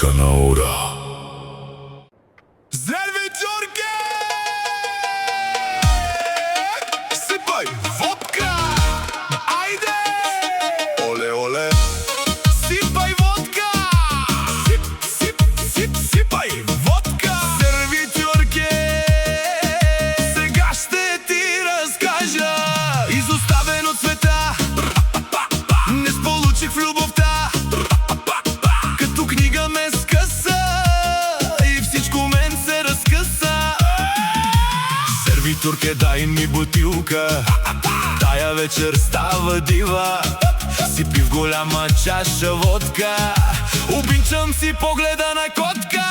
музика на ура. Сервитьорке! Сипай водка! Айде! Оле, оле! Сипай водка! Сипай водка! Сервитьорке! Сега ще ти разкажа изоставен от света. Не сполучих в любовта. Като книга ме скъса и всичко мен се разкъса. Сервитурке, дай ми бутилка, тая вечер става дива. Сипи в голяма чаша водка, обичам си погледа на котка.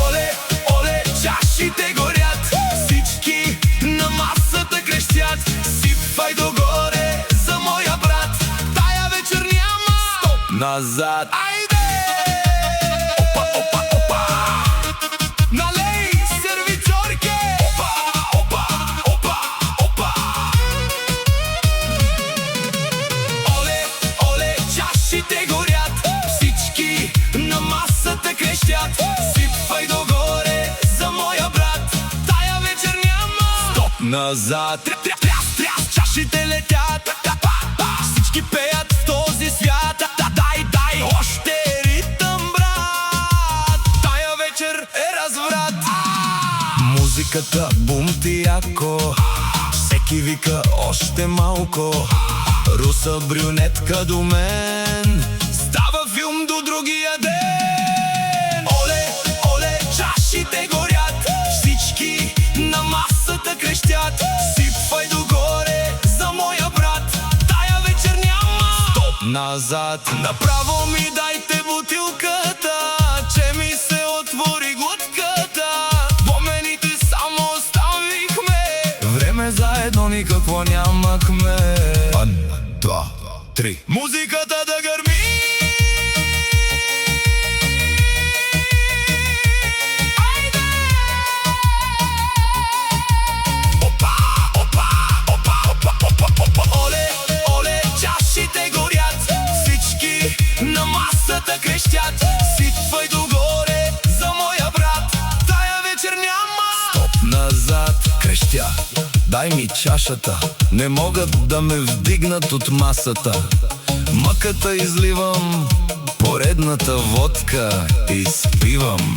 Оле, оле, чашите горят, всички на масата крещят. Сипай догоре за моя брат, тая вечер няма стоп назад. Айде! Опа, опа, опа! Налей, сервитьорке! Опа, опа, опа, опа! Оле, оле, чашите горят, всички на масата крещят. Сипай догоре за моя брат, тая вечер няма стоп назад. Тряс, тряс, чашите летят, всички пеят в този свят. Дай, още ритъм, брат, тая вечер е разврат. Музиката бумти яко, всеки вика още малко. Руса брюнетка до мен, става филм до другия ден. Оле, оле, чашите горят, всички на масата крещят. Сипвай догоре за моя брат, тая вечер няма стоп назад. Направо ми дайте бутилката, че ми се отвори глътката. Помените само оставихме, време заедно никакво нямахме. 1, 2, 3, музиката да гърми. На масата крещят, сипвай догоре за моя брат, тая вечер няма стоп назад. Крещя, дай ми чашата, не могат да ме вдигнат от масата. Мъката изливам, поредната водка изпивам.